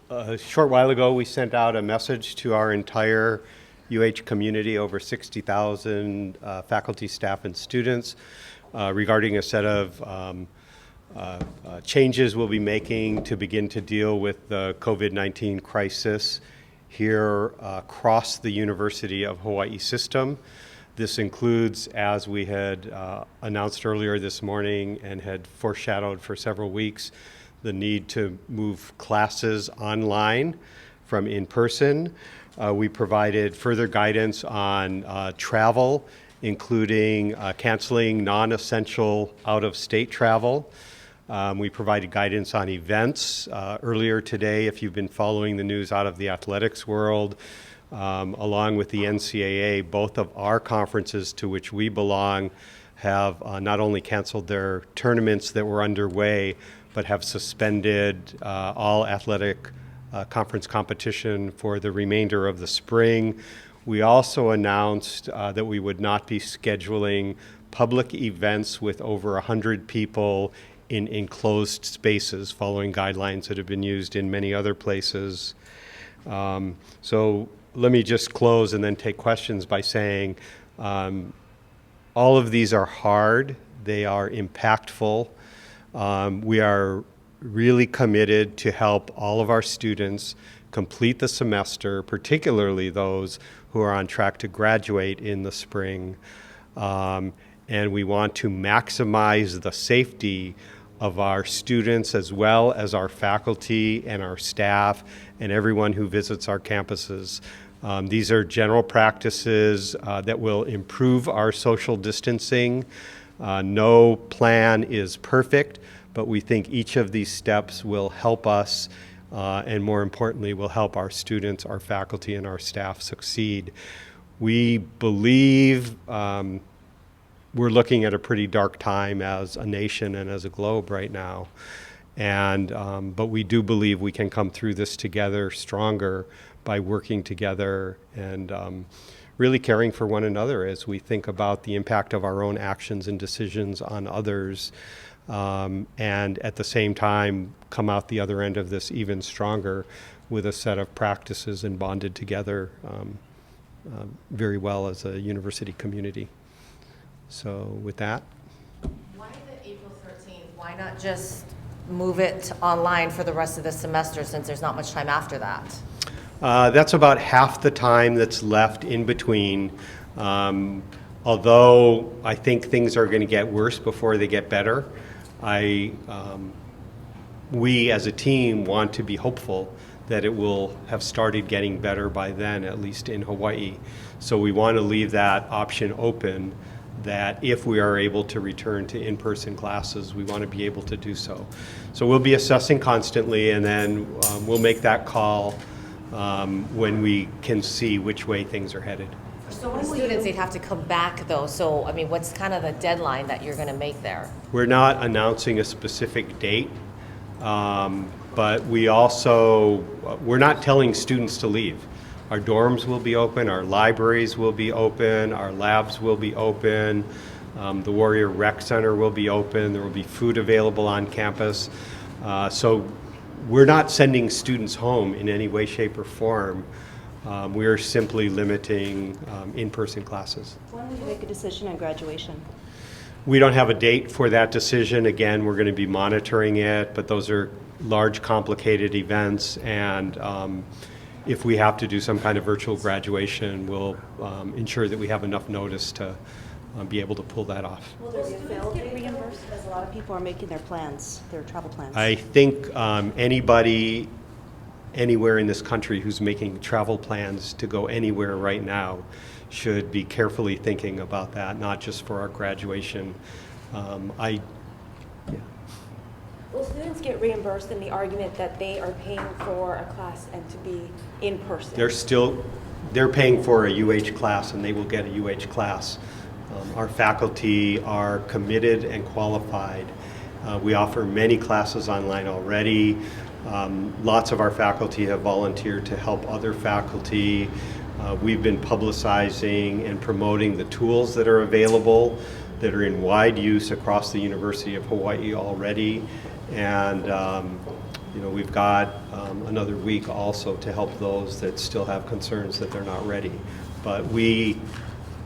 A short while ago, we sent out a message to our entire community, over 60,000 faculty, staff, and students, regarding a set of changes we'll be making to begin to deal with the COVID-19 crisis here across the University of Hawaii system. This includes, as we had announced earlier this morning and had foreshadowed for several weeks, the need to move classes online from in-person. We provided further guidance on travel, including canceling non-essential out-of-state travel. We provided guidance on events. Earlier today, if you've been following the news out of the athletics world, along with the NCAA, both of our conferences to which we belong have not only canceled their tournaments that were underway, but have suspended all athletic conference competition for the remainder of the spring. We also announced that we would not be scheduling public events with over 100 people in enclosed spaces, following guidelines that have been used in many other places. So let me just close and then take questions by saying all of these are hard, they are impactful. We are really committed to help all of our students complete the semester, particularly those who are on track to graduate in the spring. And we want to maximize the safety of our students as well as our faculty and our staff and everyone who visits our campuses. These are general practices that will improve our social distancing. No plan is perfect, but we think each of these steps will help us and more importantly will help our students, our faculty, and our staff succeed. We believe we're looking at a pretty dark time as a nation and as a globe right now. But we do believe we can come through this together stronger by working together and really caring for one another as we think about the impact of our own actions and decisions on others, and at the same time come out the other end of this even stronger with a set of practices and bonded together very well as a university community. So with that. Why the April 13th? Why not just move it online for the rest of the semester since there's not much time after that? That's about half the time that's left in between. Although I think things are going to get worse before they get better, we as a team want to be hopeful that it will have started getting better by then, at least in Hawaii. So we want to leave that option open, that if we are able to return to in-person classes, we want to be able to do so. So we'll be assessing constantly, and then we'll make that call when we can see which way things are headed. So when students, they'd have to come back though, so I mean, what's kind of the deadline that you're going to make there? We're not announcing a specific date, but we're not telling students to leave. Our dorms will be open, our libraries will be open, our labs will be open, the Warrior Rec Center will be open, there will be food available on campus. So we're not sending students home in any way, shape, or form. We're simply limiting in-person classes. When will you make a decision on graduation? We don't have a date for that decision. Again, we're going to be monitoring it, but those are large, complicated events, and if we have to do some kind of virtual graduation, we'll ensure that we have enough notice to be able to pull that off. Will there be a fail get reimbursed? Because a lot of people are making their plans, their travel plans. I think anybody anywhere in this country who's making travel plans to go anywhere right now should be carefully thinking about that, not just for our graduation. Will students get reimbursed in the argument that they are paying for a class and to be in person? They're paying for a UH class, and they will get a UH class. Our faculty are committed and qualified. We offer many classes online already. Lots of our faculty have volunteered to help other faculty. We've been publicizing and promoting the tools that are available that are in wide use across the University of Hawaii already. And you know, we've got another week also to help those that still have concerns that they're not ready. But we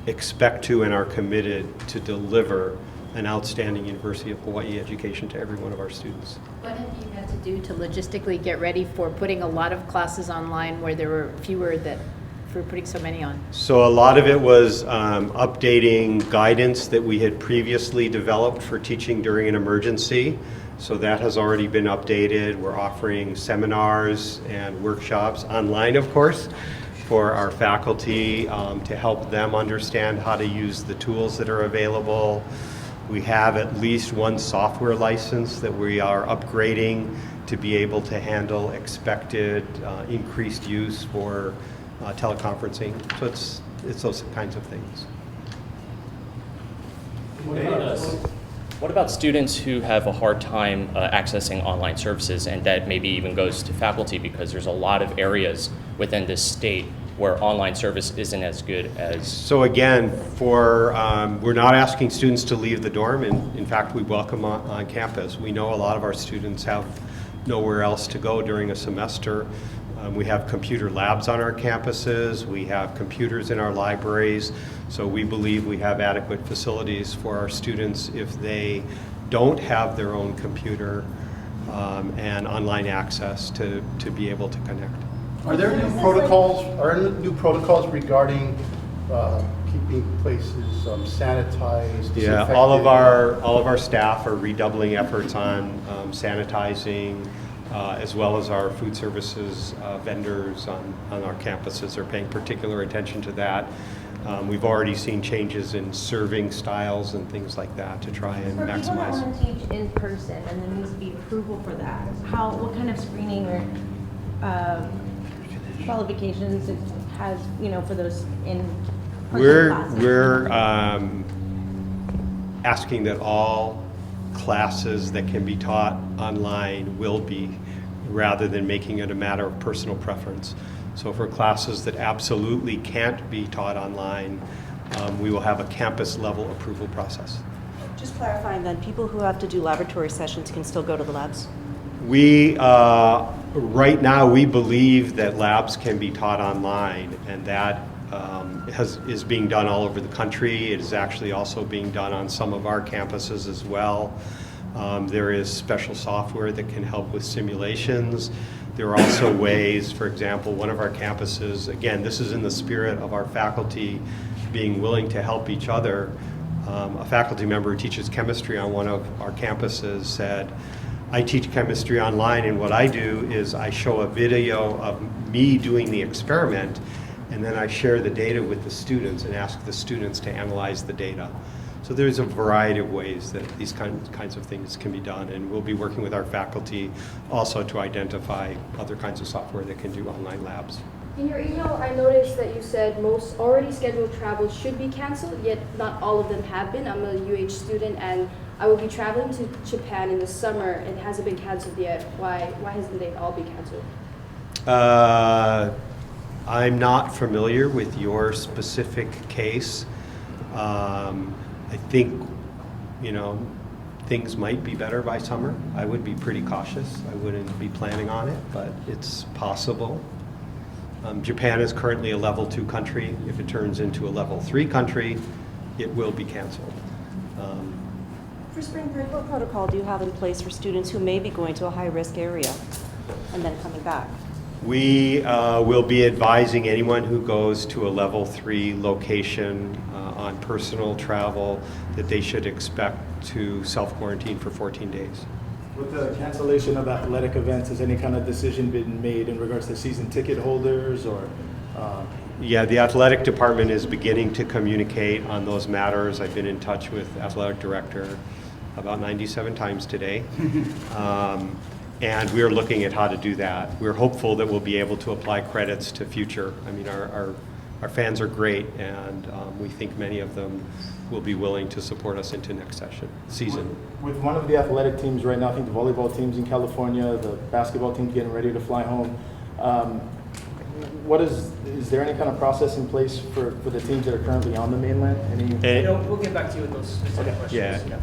expect to and are committed to deliver an outstanding University of Hawaii education to every one of our students. What have you had to do to logistically get ready for putting a lot of classes online where there were fewer that for putting so many on? So a lot of it was updating guidance that we had previously developed for teaching during an emergency. So that has already been updated. We're offering seminars and workshops online, of course, for our faculty to help them understand how to use the tools that are available. We have at least one software license that we are upgrading to be able to handle expected increased use for teleconferencing. So it's those kinds of things. What about students who have a hard time accessing online services, and that maybe even goes to faculty because there's a lot of areas within this state where online service isn't as good as... So again, we're not asking students to leave the dorm, and in fact we welcome on campus. We know a lot of our students have nowhere else to go during a semester. We have computer labs on our campuses, we have computers in our libraries, so we believe we have adequate facilities for our students if they don't have their own computer and online access to be able to connect. Are there new protocols regarding keeping places sanitized? Yeah, all of our staff are redoubling efforts on sanitizing, as well as our food services vendors on our campuses are paying particular attention to that. We've already seen changes in serving styles and things like that to try and maximize. For people that want to teach in person and there needs to be approval for that, what kind of screening or qualifications it has, for those in person classes? We're asking that all classes that can be taught online will be, rather than making it a matter of personal preference. So for classes that absolutely can't be taught online, we will have a campus level approval process. Just clarifying then, people who have to do laboratory sessions can still go to the labs? We, right now, we believe that labs can be taught online, and that is being done all over the country. It is actually also being done on some of our campuses as well. There is special software that can help with simulations. There are also ways, for example, one of our campuses, again, this is in the spirit of our faculty being willing to help each other. A faculty member who teaches chemistry on one of our campuses said, I teach chemistry online, and what I do is I show a video of me doing the experiment, and then I share the data with the students and ask the students to analyze the data. So there's a variety of ways that these kinds of things can be done, and we'll be working with our faculty also to identify other kinds of software that can do online labs. In your email, I noticed that you said most already scheduled travels should be canceled, yet not all of them have been. I'm a UH student, and I will be traveling to Japan in the summer, and it hasn't been canceled yet. Why hasn't they all been canceled? I'm not familiar with your specific case. I think, things might be better by summer. I would be pretty cautious. I wouldn't be planning on it, but it's possible. Japan is currently a level 2 country. If it turns into a level 3 country, it will be canceled. For spring break, what protocol do you have in place for students who may be going to a high-risk area and then coming back? We will be advising anyone who goes to a level 3 location on personal travel that they should expect to self-quarantine for 14 days. With the cancellation of athletic events, has any kind of decision been made in regards to season ticket holders or? Yeah, the athletic department is beginning to communicate on those matters. I've been in touch with athletic director about 97 times today. And we're looking at how to do that. We're hopeful that we'll be able to apply credits to future. I mean, our fans are great, and we think many of them will be willing to support us into next season. With one of the athletic teams right now, I think the volleyball team's in California, the basketball team's getting ready to fly home. Is there any kind of process in place for the teams that are currently on the mainland? We'll get back to you with those specific questions. Yeah.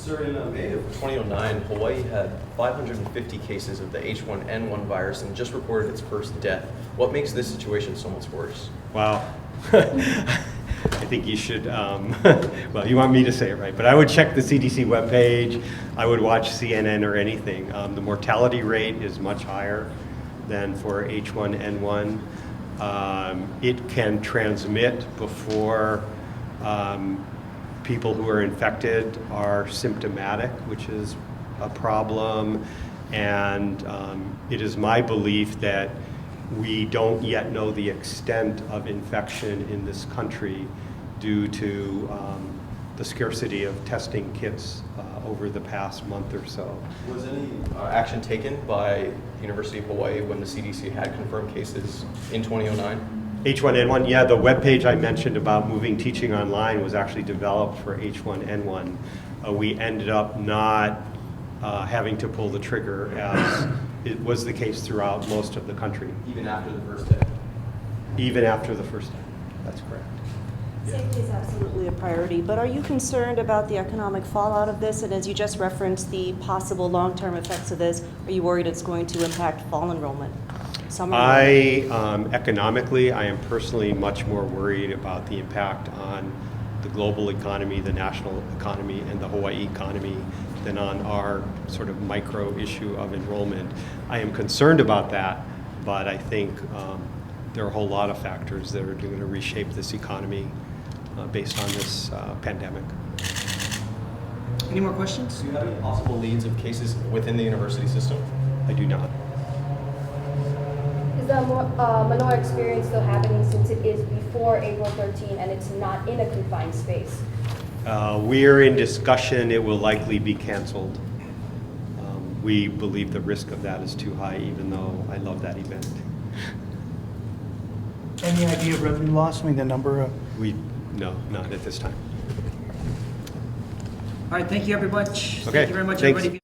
Sir, in May of 2009, Hawaii had 550 cases of the H1N1 virus and just reported its first death. What makes this situation so much worse? Wow. I think you should, well, you want me to say it right, but I would check the CDC webpage. I would watch CNN or anything. The mortality rate is much higher than for H1N1. It can transmit before people who are infected are symptomatic, which is a problem. And it is my belief that we don't yet know the extent of infection in this country due to the scarcity of testing kits over the past month or so. Was any action taken by the University of Hawaii when the CDC had confirmed cases in 2009? H1N1, yeah, the webpage I mentioned about moving teaching online was actually developed for H1N1. We ended up not having to pull the trigger as it was the case throughout most of the country. Even after the first day? Even after the first day, that's correct. Safety is absolutely a priority, but are you concerned about the economic fallout of this? And as you just referenced the possible long-term effects of this, are you worried it's going to impact fall enrollment? Summer enrollment? Economically, I am personally much more worried about the impact on the global economy, the national economy, and the Hawaii economy than on our sort of micro issue of enrollment. I am concerned about that, but I think there are a whole lot of factors that are going to reshape this economy based on this pandemic. Any more questions? Do you have any possible leads of cases within the university system? I do not. Is the Manoa experience still happening since it is before April 13 and it's not in a confined space? We're in discussion. It will likely be canceled. We believe the risk of that is too high, even though I love that event. Any idea of revenue loss? I mean, the number of... No, not at this time. All right, thank you very much. Okay, Thank you very much, thanks. everybody.